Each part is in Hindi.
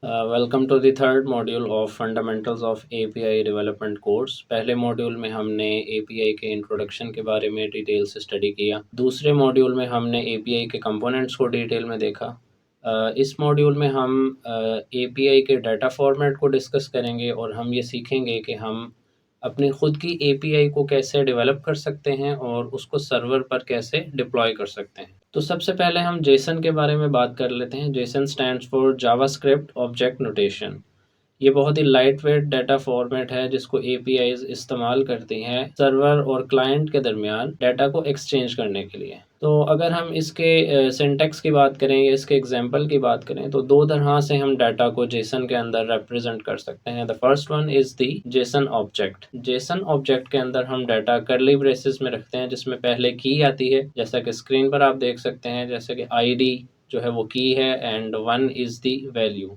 Welcome to the third module of fundamentals of API development course. पहले मॉड्यूल में हमने एपीआई के इंट्रोडक्शन के बारे में डिटेल से स्टडी किया। दूसरे मॉड्यूल में हमने एपीआई के कंपोनेंट्स को डिटेल में देखा। इस मॉड्यूल में हम एपीआई के डाटा फॉर्मेट को डिस्कस करेंगे और हम ये सीखेंगे कि हम अपनी खुद की एपीआई को कैसे डेवलप कर सकते हैं और उसको सर्वर पर कैसे डिप्लॉय कर सकते हैं। तो सबसे पहले हम जेसन के बारे में बात कर लेते हैं। Jason stands for JavaScript object notation. ये बहुत ही लाइट वेट डाटा फॉर्मेट है जिसको एपीआईज इस्तेमाल करती हैं सर्वर और क्लाइंट के दरमियान डाटा को एक्सचेंज करने के लिए। तो अगर हम इसके सिंटैक्स की बात करें या इसके एग्जांपल की बात करें तो दो तरह से हम डाटा को जेसन के अंदर रिप्रेजेंट कर सकते हैं। The first one is the Jason object. Jason object के अंदर हम डाटा कर्ली ब्रेसेस में रखते हैं जिसमें पहले की आती है, जैसा कि स्क्रीन पर आप देख सकते हैं, जैसे कि आईडी जो है वो की है and one is the value.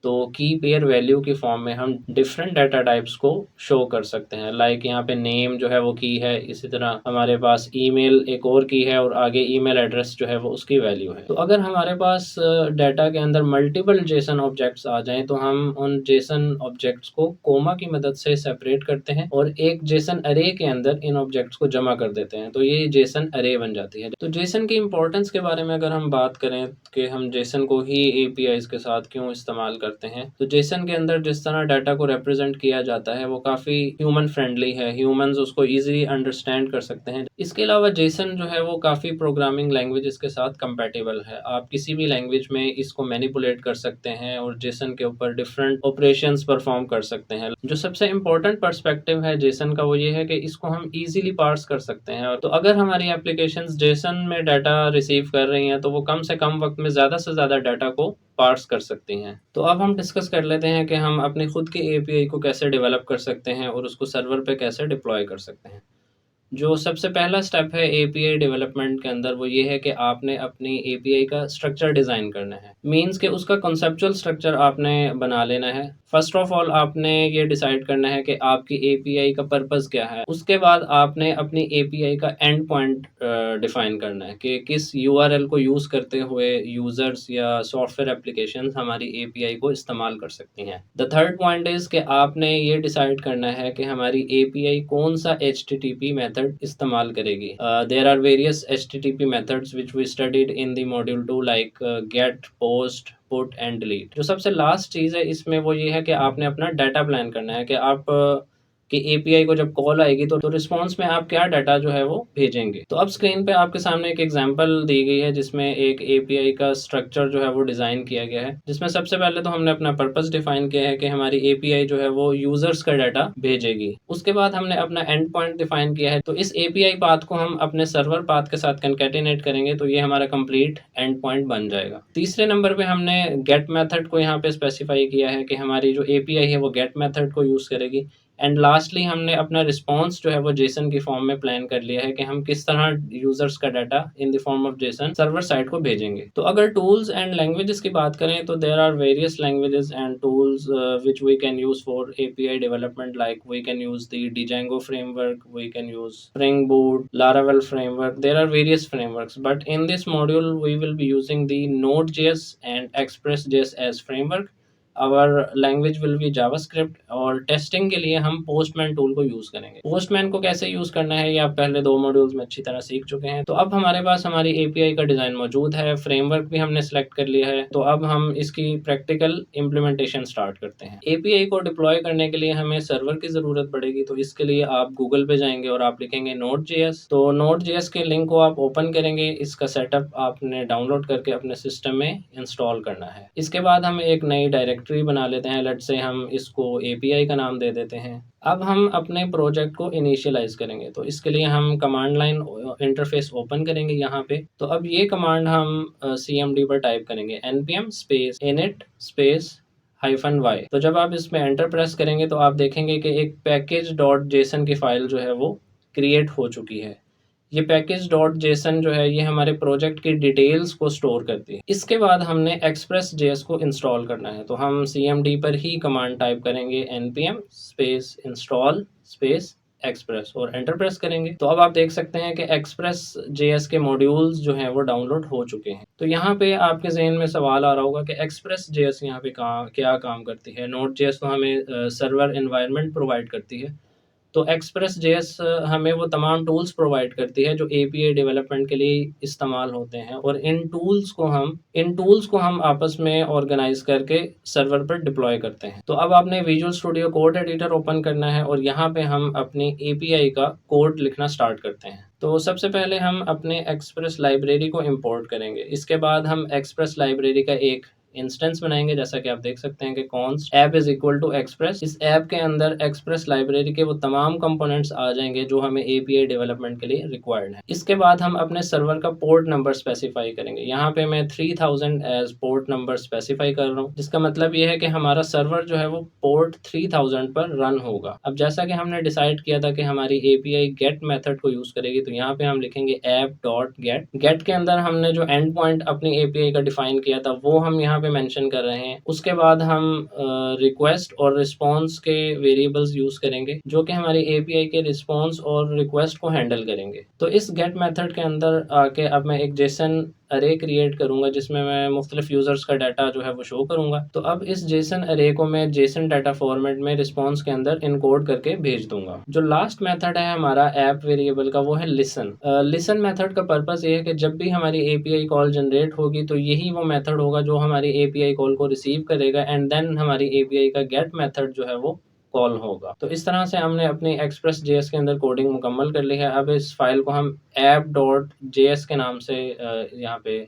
तो की पेयर वैल्यू की फॉर्म में हम डिफरेंट डाटा टाइप्स को शो कर सकते हैं। लाइक यहाँ पे नेम जो है वो की है, इसी तरह हमारे पास ईमेल एक और की है और आगे ईमेल एड्रेस जो है वो उसकी वैल्यू है। तो अगर हमारे पास डाटा के अंदर मल्टीपल जेसन ऑब्जेक्ट्स आ जाएं तो हम उन जेसन ऑब्जेक्ट्स को कोमा की मदद से सेपरेट करते हैं और एक जेसन अरे के अंदर इन ऑब्जेक्ट्स को जमा कर देते हैं, तो ये जेसन अरे बन जाती है। तो जेसन की इंपॉर्टेंस के बारे में अगर हम बात करें कि हम जेसन को ही एपीआईज के साथ क्यों इस्तेमाल करते हैं, तो जेसन के अंदर जिस तरह डाटा को रिप्रेजेंट किया जाता है वो काफ़ी ह्यूमन फ्रेंडली है, ह्यूमंस उसको इजीली अंडरस्टैंड कर सकते हैं। इसके अलावा जेसन जो है वो काफ़ी प्रोग्रामिंग लैंग्वेजेस के साथ कंपैटिबल है। आप किसी भी लैंग्वेज में इसको मैनिपुलेट कर सकते हैं और जेसन के ऊपर डिफरेंट ऑपरेशंस परफॉर्म कर सकते हैं। जो सबसे इंपॉर्टेंट पर्सपेक्टिव है जेसन का वो ये है कि इसको हम इजीली पार्स कर सकते हैं। तो अगर हमारी एप्लीकेशंस जेसन में डाटा रिसीव कर रही हैं तो वो कम से कम वक्त में ज़्यादा से ज़्यादा डाटा को पार्स कर सकती हैं। तो अब हम डिस्कस कर लेते हैं कि हम अपनी खुद की एपीआई को कैसे डेवलप कर सकते हैं और उसको सर्वर पे कैसे डिप्लॉय कर सकते हैं। जो सबसे पहला स्टेप है एपीआई डेवलपमेंट के अंदर वो ये है कि आपने अपनी एपीआई का स्ट्रक्चर डिज़ाइन करना है। मीन्स के उसका कॉन्सेप्चुअल स्ट्रक्चर आपने बना लेना है। फर्स्ट ऑफ ऑल आपने ये डिसाइड करना है कि आपकी एपीआई का पर्पस क्या है। उसके बाद आपने अपनी एपीआई का एंड पॉइंट डिफाइन करना है कि किस यूआरएल को यूज़ करते हुए यूज़र्स या सॉफ्टवेयर एप्लीकेशंस हमारी एपीआई को इस्तेमाल कर सकती हैं। द थर्ड पॉइंट इज़ कि आपने ये डिसाइड करना है कि हमारी एपीआई कौन सा एचटीटीपी मेथड इस्तेमाल करेगी। There are various HTTP methods which we studied in the module 2 like get, post, put and delete. जो सबसे लास्ट चीज़ है इसमें वो ये है कि आपने अपना डाटा प्लान करना है कि आप कि एपीआई को जब कॉल आएगी तो रिस्पॉन्स में आप क्या डाटा जो है वो भेजेंगे। तो अब स्क्रीन पे आपके सामने एक एग्जांपल दी गई है जिसमें एक एपीआई का स्ट्रक्चर जो है वो डिज़ाइन किया गया है, जिसमें सबसे पहले तो हमने अपना पर्पस डिफाइन किया है कि हमारी एपीआई जो है वो यूजर्स का डाटा भेजेगी। उसके बाद हमने अपना एंड पॉइंट डिफाइन किया है। तो इस एपीआई पाथ को हम अपने सर्वर पाथ के साथ कंकैटिनेट करेंगे तो ये हमारा कंप्लीट एंड पॉइंट बन जाएगा। तीसरे नंबर पे हमने गेट मेथड को यहाँ पे स्पेसिफाई किया है कि हमारी जो एपीआई है वो गेट मेथड को यूज़ करेगी। एंड लास्टली हमने अपना रिस्पॉन्स जो है वो जेसन की फॉर्म में प्लान कर लिया है कि हम किस तरह यूजर्स का data in the form of Jason server side को भेजेंगे। तो अगर टूल्स एंड लैंग्वेजेस की बात करें तो there are various languages and tools which we can use for API development. Like we can use the Django framework, we can use Spring Boot, Laravel framework. There are various frameworks, but in this module we will be using the Node.js and Express.js as framework. Our language will be JavaScript और टेस्टिंग के लिए हम पोस्टमैन टूल को यूज़ करेंगे। पोस्टमैन को कैसे यूज़ करना है ये आप पहले दो मॉड्यूल्स में अच्छी तरह सीख चुके हैं। तो अब हमारे पास हमारी एपीआई का डिज़ाइन मौजूद है, फ्रेमवर्क भी हमने सेलेक्ट कर लिया है। तो अब हम इसकी प्रैक्टिकल इम्प्लीमेंटेशन स्टार्ट करते हैं। एपीआई को डिप्लॉय करने के लिए हमें सर्वर की ज़रूरत पड़ेगी, तो इसके लिए आप गूगल पे जाएंगे और आप लिखेंगे Node.js। तो Node.js के लिंक को आप ओपन करेंगे, इसका सेटअप आपने डाउनलोड करके अपने सिस्टम में इंस्टॉल करना है। इसके बाद हम एक नई डायरेक्टरी बना लेते हैं। लेट्स से हम इसको एपीआई का नाम दे देते हैं। अब हम अपने प्रोजेक्ट को इनिशियलाइज करेंगे, तो इसके लिए हम कमांड लाइन इंटरफेस ओपन करेंगे यहाँ पे। तो अब ये कमांड हम cmd पर टाइप करेंगे npm space init space -y। तो जब आप इसमें एंटर प्रेस करेंगे तो आप देखेंगे कि एक पैकेज डॉट जेसन की फाइल जो है वो क्रिएट हो चुकी है। ये पैकेज डॉट जेसन जो है ये हमारे प्रोजेक्ट की डिटेल्स को स्टोर करती है। इसके बाद हमने एक्सप्रेस जेएस को इंस्टॉल करना है, तो हम cmd पर ही कमांड टाइप करेंगे npm space install space express और एंटर प्रेस करेंगे तो अब आप देख सकते हैं कि एक्सप्रेस JS के मॉड्यूल्स जो हैं वो डाउनलोड हो चुके हैं। तो यहाँ पे आपके ज़हन में सवाल आ रहा होगा कि एक्सप्रेस JS यहाँ पे क्या काम करती है। नोड JS तो हमें सर्वर एनवायरनमेंट प्रोवाइड करती है, तो एक्सप्रेस JS हमें वो तमाम टूल्स प्रोवाइड करती है जो API डेवलपमेंट के लिए इस्तेमाल होते हैं, और इन टूल्स को हम आपस में ऑर्गेनाइज करके सर्वर पर डिप्लॉय करते हैं। तो अब आपने visual studio code editor open करना है और यहाँ पे हम अपनी API का कोड लिखना स्टार्ट करते हैं। तो सबसे पहले हम अपने एक्सप्रेस लाइब्रेरी को इंपोर्ट करेंगे। इसके बाद हम एक्सप्रेस लाइब्रेरी का एक इंस्टेंस बनाएंगे, जैसा कि आप देख सकते हैं कि const app is equal to express. इस ऐप के अंदर एक्सप्रेस लाइब्रेरी के वो तमाम कंपोनेंट्स आ जाएंगे जो हमें API डेवलपमेंट के लिए रिक्वायर्ड है। इसके बाद हम अपने सर्वर का पोर्ट नंबर स्पेसिफाई करेंगे। यहाँ पे मैं 3000 एज पोर्ट नंबर स्पेसिफाई कर रहा हूँ, जिसका मतलब ये है कि हमारा सर्वर जो है वो पोर्ट 3000 पर रन होगा। अब जैसा कि हमने डिसाइड किया था कि हमारी API गेट मेथड को यूज करेगी, तो यहाँ पे हम लिखेंगे app.get। गेट के अंदर हमने जो एंड पॉइंट अपनी API का डिफाइन किया था वो हम यहाँ पे मेंशन कर रहे हैं। उसके बाद हम रिक्वेस्ट और रिस्पॉन्स के वेरिएबल्स यूज करेंगे जो कि हमारी API के रिस्पॉन्स और रिक्वेस्ट को हैंडल करेंगे। तो इस गेट मेथड के अंदर आके अब मैं एक जेसन अरे क्रिएट करूंगा जिसमें मैं मुख्तलिफ यूजर्स का डाटा जो है वो शो करूंगा। तो अब इस जेसन अरे को मैं जेसन डाटा फॉर्मेट में रिस्पॉन्स के अंदर इनकोड करके भेज दूंगा। जो लास्ट मेथड है हमारा ऐप वेरिएबल का वो है लिसन। लिसन मेथड का पर्पस ये है कि जब भी हमारी API कॉल जनरेट होगी तो यही वो मेथड होगा जो हमारी API कॉल को रिसीव करेगा, एंड देन हमारी API का गेट मेथड जो है वो कॉल होगा। तो इस तरह से हमने अपनी एक्सप्रेस JS के अंदर कोडिंग मुकम्मल कर ली है। अब इस फाइल को हम app.js के नाम से यहाँ पे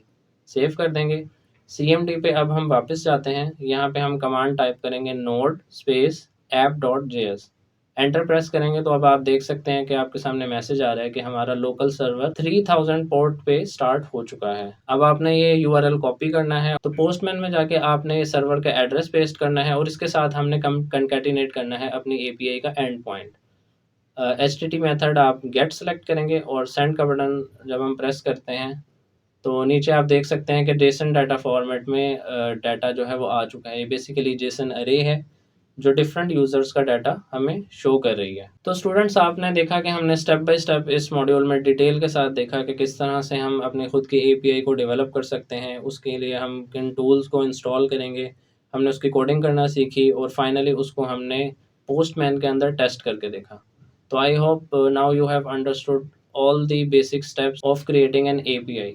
सेव कर देंगे। CMD पे अब हम वापस जाते हैं। यहाँ पे हम कमांड टाइप करेंगे node space app.js, enter press करेंगे तो अब आप देख सकते हैं कि आपके सामने मैसेज आ रहा है कि हमारा लोकल सर्वर 3000 पोर्ट पे स्टार्ट हो चुका है। अब आपने ये URL कॉपी करना है, तो पोस्टमैन में जाके आपने सर्वर का एड्रेस पेस्ट करना है और इसके साथ हमने कंकैटिनेट करना है अपनी API का एंड पॉइंट। HTTP मेथड आप गेट सेलेक्ट करेंगे और सेंड का बटन जब हम प्रेस करते हैं तो नीचे आप देख सकते हैं कि जेसन डाटा फॉर्मेट में डाटा जो है वो आ चुका है। ये बेसिकली जेसन अरे है जो डिफरेंट यूजर्स का डाटा हमें शो कर रही है। तो स्टूडेंट्स, आपने देखा कि हमने स्टेप बाय स्टेप इस मॉड्यूल में डिटेल के साथ देखा कि किस तरह से हम अपने खुद की API को डेवलप कर सकते हैं। उसके लिए हम किन टूल्स को इंस्टॉल करेंगे, हमने उसकी कोडिंग करना सीखी और फाइनली उसको हमने पोस्टमैन के अंदर टेस्ट करके देखा। तो I hope now you have understood all the basic steps of creating an API.